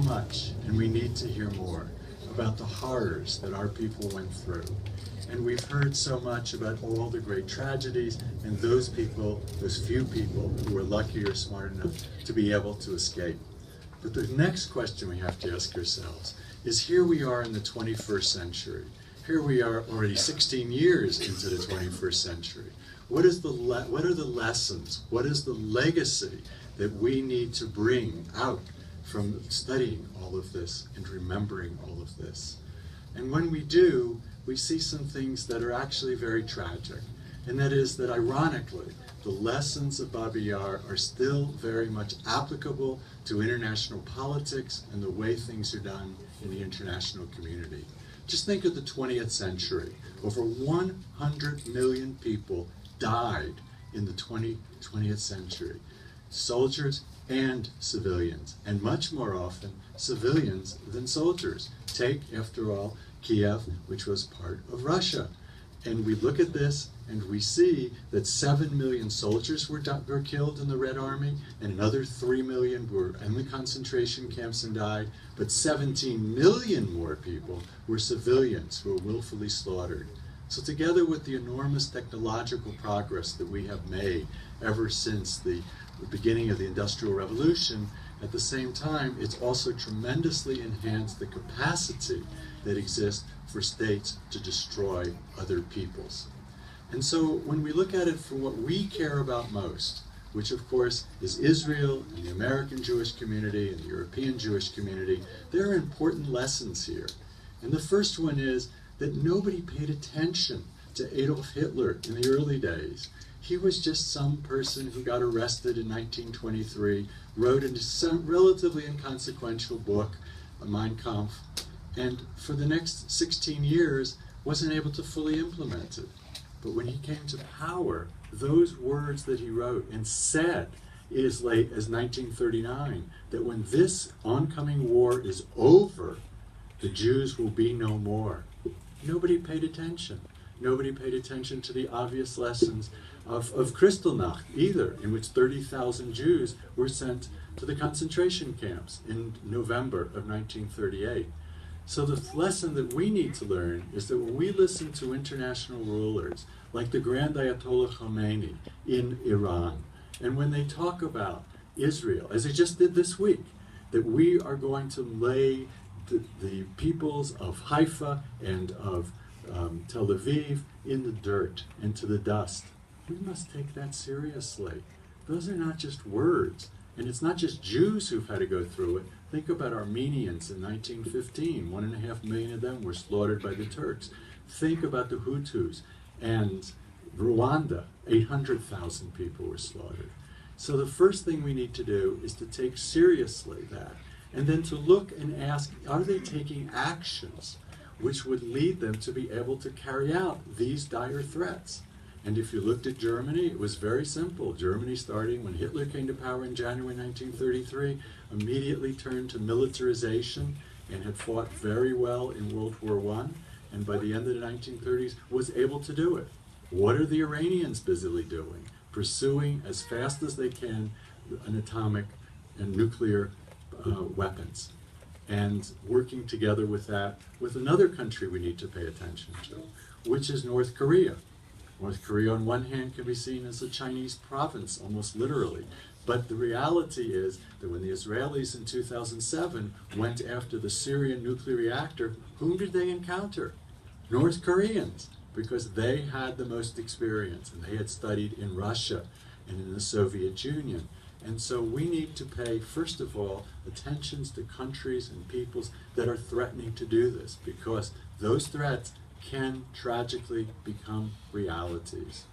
much, and we need to hear more about the horrors that our people went through. And we've heard so much about all the great tragedies and those people, those few people who were lucky or smart enough to be able to escape. But the next question we have to ask ourselves is, here we are in the 21st century. Here we are already 16 years into the 21st century. What are the lessons? What is the legacy that we need to bring out from studying all of this and remembering all of this? And when we do, we see some things that are actually very tragic. And that is that, ironically, the lessons of Babi Yar are still very much applicable to international politics and the way things are done in the international community. Just think of the 20th century. Over 100 million people died in the 20th century. Soldiers and civilians, and much more often civilians than soldiers. Take, after all, Kiev, which was part of Russia. And we look at this and we see that 7 million soldiers were killed in the Red Army, and another 3 million were in the concentration camps and died, but 17 million more people were civilians who were willfully slaughtered. So together with the enormous technological progress that we have made ever since the beginning of the Industrial Revolution, at the same time, it's also tremendously enhanced the capacity that exists for states to destroy other peoples. And so when we look at it for what we care about most, which of course is Israel and the American Jewish community and the European Jewish community, there are important lessons here. And the first one is that nobody paid attention to Adolf Hitler in the early days. He was just some person who got arrested in 1923, wrote a relatively inconsequential book, Mein Kampf, and for the next 16 years wasn't able to fully implement it. But when he came to power, those words that he wrote and said as late as 1939, that when this oncoming war is over, the Jews will be no more. Nobody paid attention. Nobody paid attention to the obvious lessons of Kristallnacht either, in which 30,000 Jews were sent to the concentration camps in November of 1938. So the lesson that we need to learn is that when we listen to international rulers, like the Grand Ayatollah Khomeini in Iran, and when they talk about Israel, as they just did this week, that we are going to lay the peoples of Haifa and of Tel Aviv in the dirt and to the dust, we must take that seriously. Those are not just words. And it's not just Jews who've had to go through it. Think about Armenians in 1915. 1.5 million of them were slaughtered by the Turks. Think about the Hutus. And Rwanda, 800,000 people were slaughtered. So the first thing we need to do is to take seriously that. And then to look and ask, are they taking actions which would lead them to be able to carry out these dire threats? And if you looked at Germany, it was very simple. Germany, starting when Hitler came to power in January 1933, immediately turned to militarization and had fought very well in World War I, and by the end of the 1930s was able to do it. What are the Iranians busily doing? Pursuing as fast as they can an atomic and nuclear weapons, and working together with that with another country we need to pay attention to, which is North Korea. North Korea, on one hand, can be seen as a Chinese province, almost literally. But the reality is that when the Israelis in 2007 went after the Syrian nuclear reactor, whom did they encounter? North Koreans, because they had the most experience, and they had studied in Russia and in the Soviet Union. And so we need to pay, first of all, attention to countries and peoples that are threatening to do this, because those threats can tragically become realities.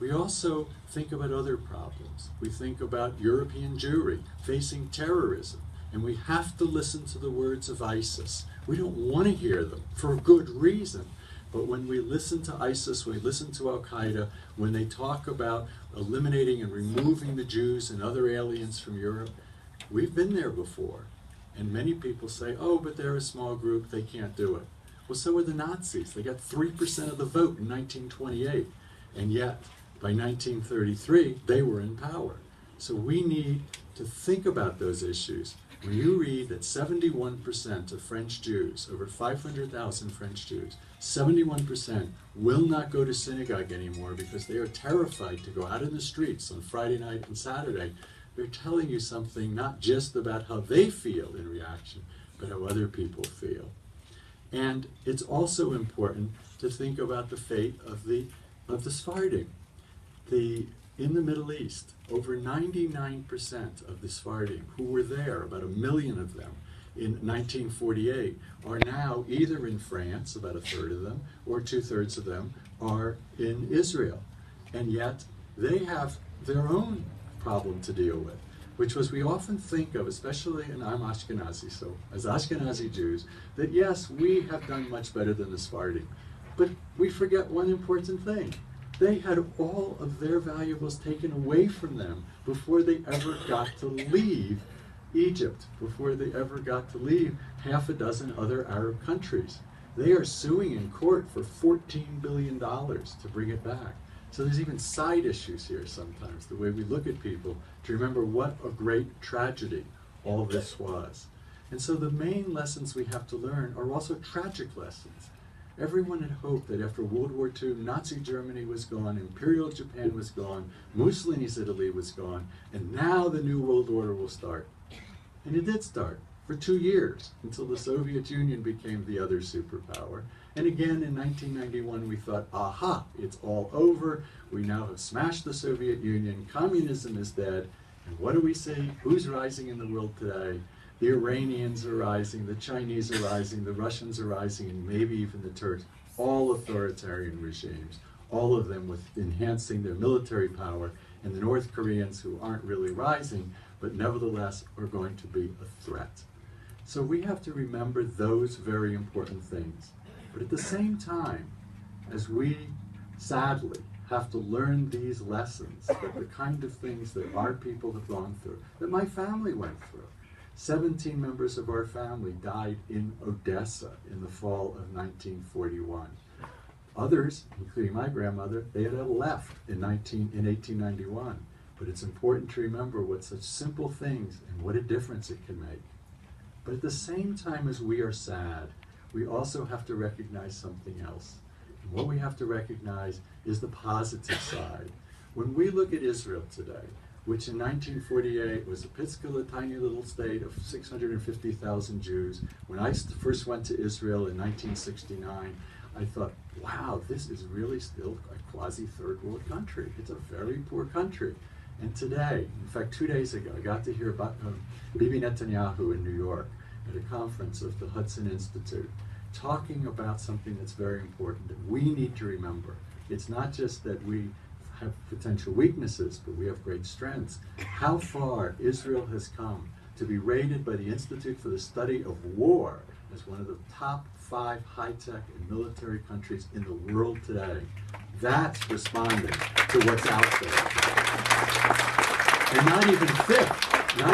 We also think about other problems. We think about European Jewry facing terrorism, and we have to listen to the words of ISIS. We don't want to hear them for good reason, but when we listen to ISIS, when we listen to Al-Qaeda, when they talk about eliminating and removing the Jews and other aliens from Europe, we've been there before. And many people say, oh, but they're a small group, they can't do it. Well, so were the Nazis. They got 3% of the vote in 1928, and yet by 1933, they were in power. So we need to think about those issues, When you read that 71% of French Jews, over 500,000 French Jews, 71% will not go to synagogue anymore because they are terrified to go out in the streets on Friday night and Saturday, they're telling you something not just about how they feel in reaction, but how other people feel. And it's also important to think about the fate of the Sephardim. In the Middle East, over 99% of the Sephardim who were there, about 1 million of them, in 1948, are now either in France, about 1/3 of them, or 2/3 of them are in Israel. And yet, they have their own problem to deal with, which was we often think of, especially, and I'm Ashkenazi, so as Ashkenazi Jews, that yes, we have done much better than the Sephardim. But we forget one important thing. They had all of their valuables taken away from them before they ever got to leave Egypt, before they ever got to leave half a dozen other Arab countries. They are suing in court for $14 billion to bring it back. So there's even side issues here sometimes, the way we look at people, to remember what a great tragedy all this was. And so the main lessons we have to learn are also tragic lessons. Everyone had hoped that after World War II, Nazi Germany was gone, Imperial Japan was gone, Mussolini's Italy was gone, and now the New World Order will start. And it did start for 2 years, until the Soviet Union became the other superpower. And again in 1991 we thought, aha, it's all over, we now have smashed the Soviet Union, communism is dead, and what do we see? Who's rising in the world today? The Iranians are rising, the Chinese are rising, the Russians are rising, and maybe even the Turks, all authoritarian regimes, all of them with enhancing their military power, and the North Koreans who aren't really rising, but nevertheless are going to be a threat. So we have to remember those very important things. But at the same time, as we sadly have to learn these lessons, that the kind of things that our people have gone through, that my family went through. 17 members of our family died in Odessa in the fall of 1941. Others, including my grandmother, they had left in 1891. But it's important to remember what such simple things and what a difference it can make. But at the same time as we are sad, we also have to recognize something else. And what we have to recognize is the positive side. When we look at Israel today, which in 1948 was a Pitzkala, tiny little state of 650,000 Jews. When I first went to Israel in 1969, I thought, wow, this is really still a quasi-third world country. It's a very poor country. And today, in fact 2 days ago, I got to hear about Bibi Netanyahu in New York at a conference of the Hudson Institute, talking about something that's very important that we need to remember. It's not just that we have potential weaknesses, but we have great strengths. How far Israel has come to be rated by the Institute for the Study of War as one of the top 5 high-tech and military countries in the world today. That's responding to what's out there. And not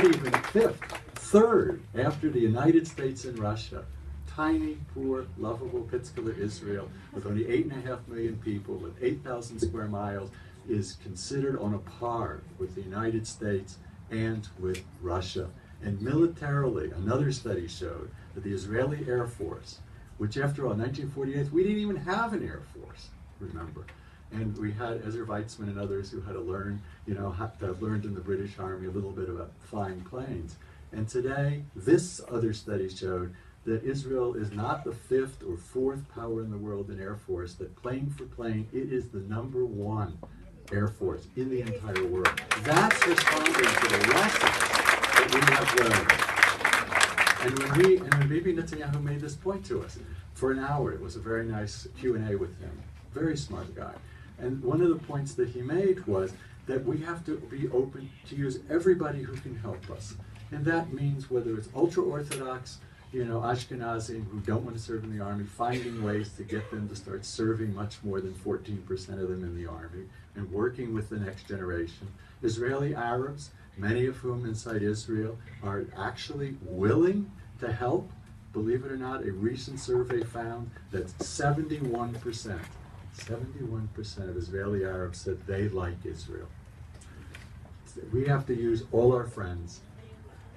even fifth, third after the United States and Russia. Tiny, poor, lovable Pitzkala Israel with only 8.5 million people, with 8,000 square miles, is considered on a par with the United States and with Russia. And militarily, another study showed that the Israeli Air Force, which after all, in 1948, we didn't even have an Air Force, remember. And we had Ezra Weitzman and others who had to learn, have learned in the British Army a little bit about flying planes. And today, this other study showed that Israel is not the 5th or 4th power in the world in Air Force, that plane for plane, it is the #1 Air Force in the entire world. That's responding to the lessons that we have learned. And when Bibi Netanyahu made this point to us, for an hour, it was a very nice Q&A with him, very smart guy. And one of the points that he made was that we have to be open to use everybody who can help us. And that means whether it's ultra-Orthodox, Ashkenazim who don't want to serve in the army, finding ways to get them to start serving much more than 14% of them in the army, and working with the next generation. Israeli Arabs, many of whom inside Israel are actually willing to help. Believe it or not, a recent survey found that 71% of Israeli Arabs said they like Israel. We have to use all our friends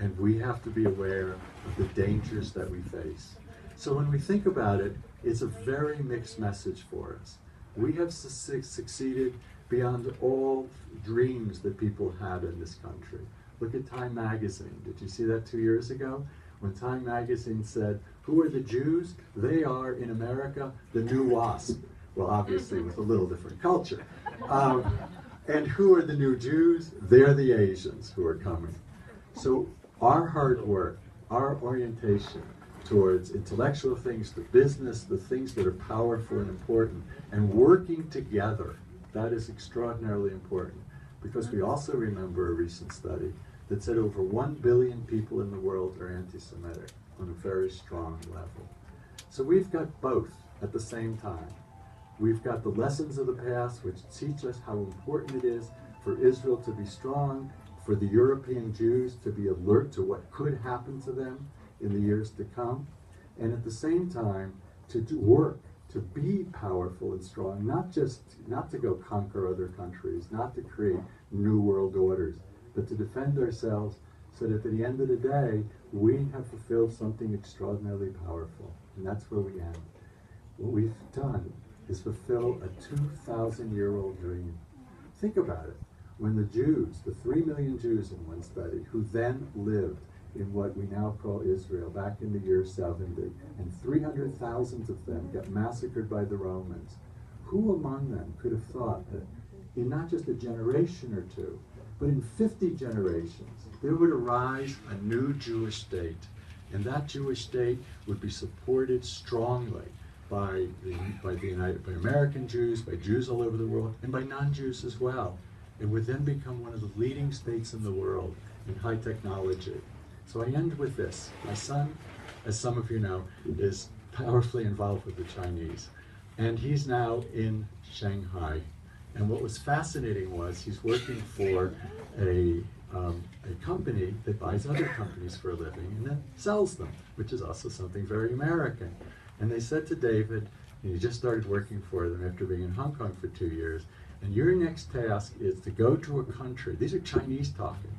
and we have to be aware of the dangers that we face. So when we think about it, it's a very mixed message for us. We have succeeded beyond all dreams that people had in this country. Look at Time Magazine. Did you see that 2 years ago? When Time Magazine said, who are the Jews? They are, in America, the new WASP. Well, obviously with a little different culture. And who are the new Jews? They're the Asians who are coming. So our hard work, our orientation towards intellectual things, the business, the things that are powerful and important, and working together, that is extraordinarily important. Because we also remember a recent study that said over 1 billion people in the world are anti-Semitic on a very strong level. So we've got both at the same time. We've got the lessons of the past, which teach us how important it is for Israel to be strong, for the European Jews to be alert to what could happen to them in the years to come, and at the same time to do work, to be powerful and strong, not to go conquer other countries, not to create new world orders, but to defend ourselves so that at the end of the day, we have fulfilled something extraordinarily powerful. And that's where we end. What we've done is fulfill a 2,000-year-old dream. Think about it. When the Jews, the 3 million Jews in one study, who then lived in what we now call Israel back in the year 70, and 300,000 of them got massacred by the Romans, who among them could have thought that in not just a generation or two, but in 50 generations, there would arise a new Jewish state, and that Jewish state would be supported strongly by American Jews, by Jews all over the world, and by non-Jews as well. It would then become one of the leading states in the world in high technology. So I end with this. My son, as some of you know, is powerfully involved with the Chinese, and he's now in Shanghai. And what was fascinating was he's working for a company that buys other companies for a living and then sells them, which is also something very American. And they said to David, and he just started working for them after being in Hong Kong for 2 years, and your next task is to go to a country, these are Chinese talking,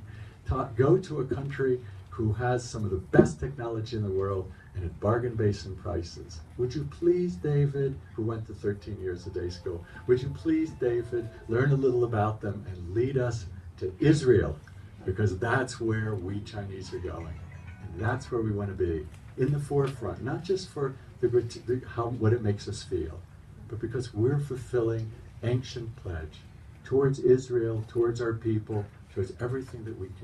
go to a country who has some of the best technology in the world and at bargain basement prices. Would you please, David, who went to 13 years of day school, would you please, David, learn a little about them and lead us to Israel? Because that's where we Chinese are going. And that's where we want to be, in the forefront, not just for what it makes us feel, but because we're fulfilling ancient pledge towards Israel, towards our people, towards everything that we can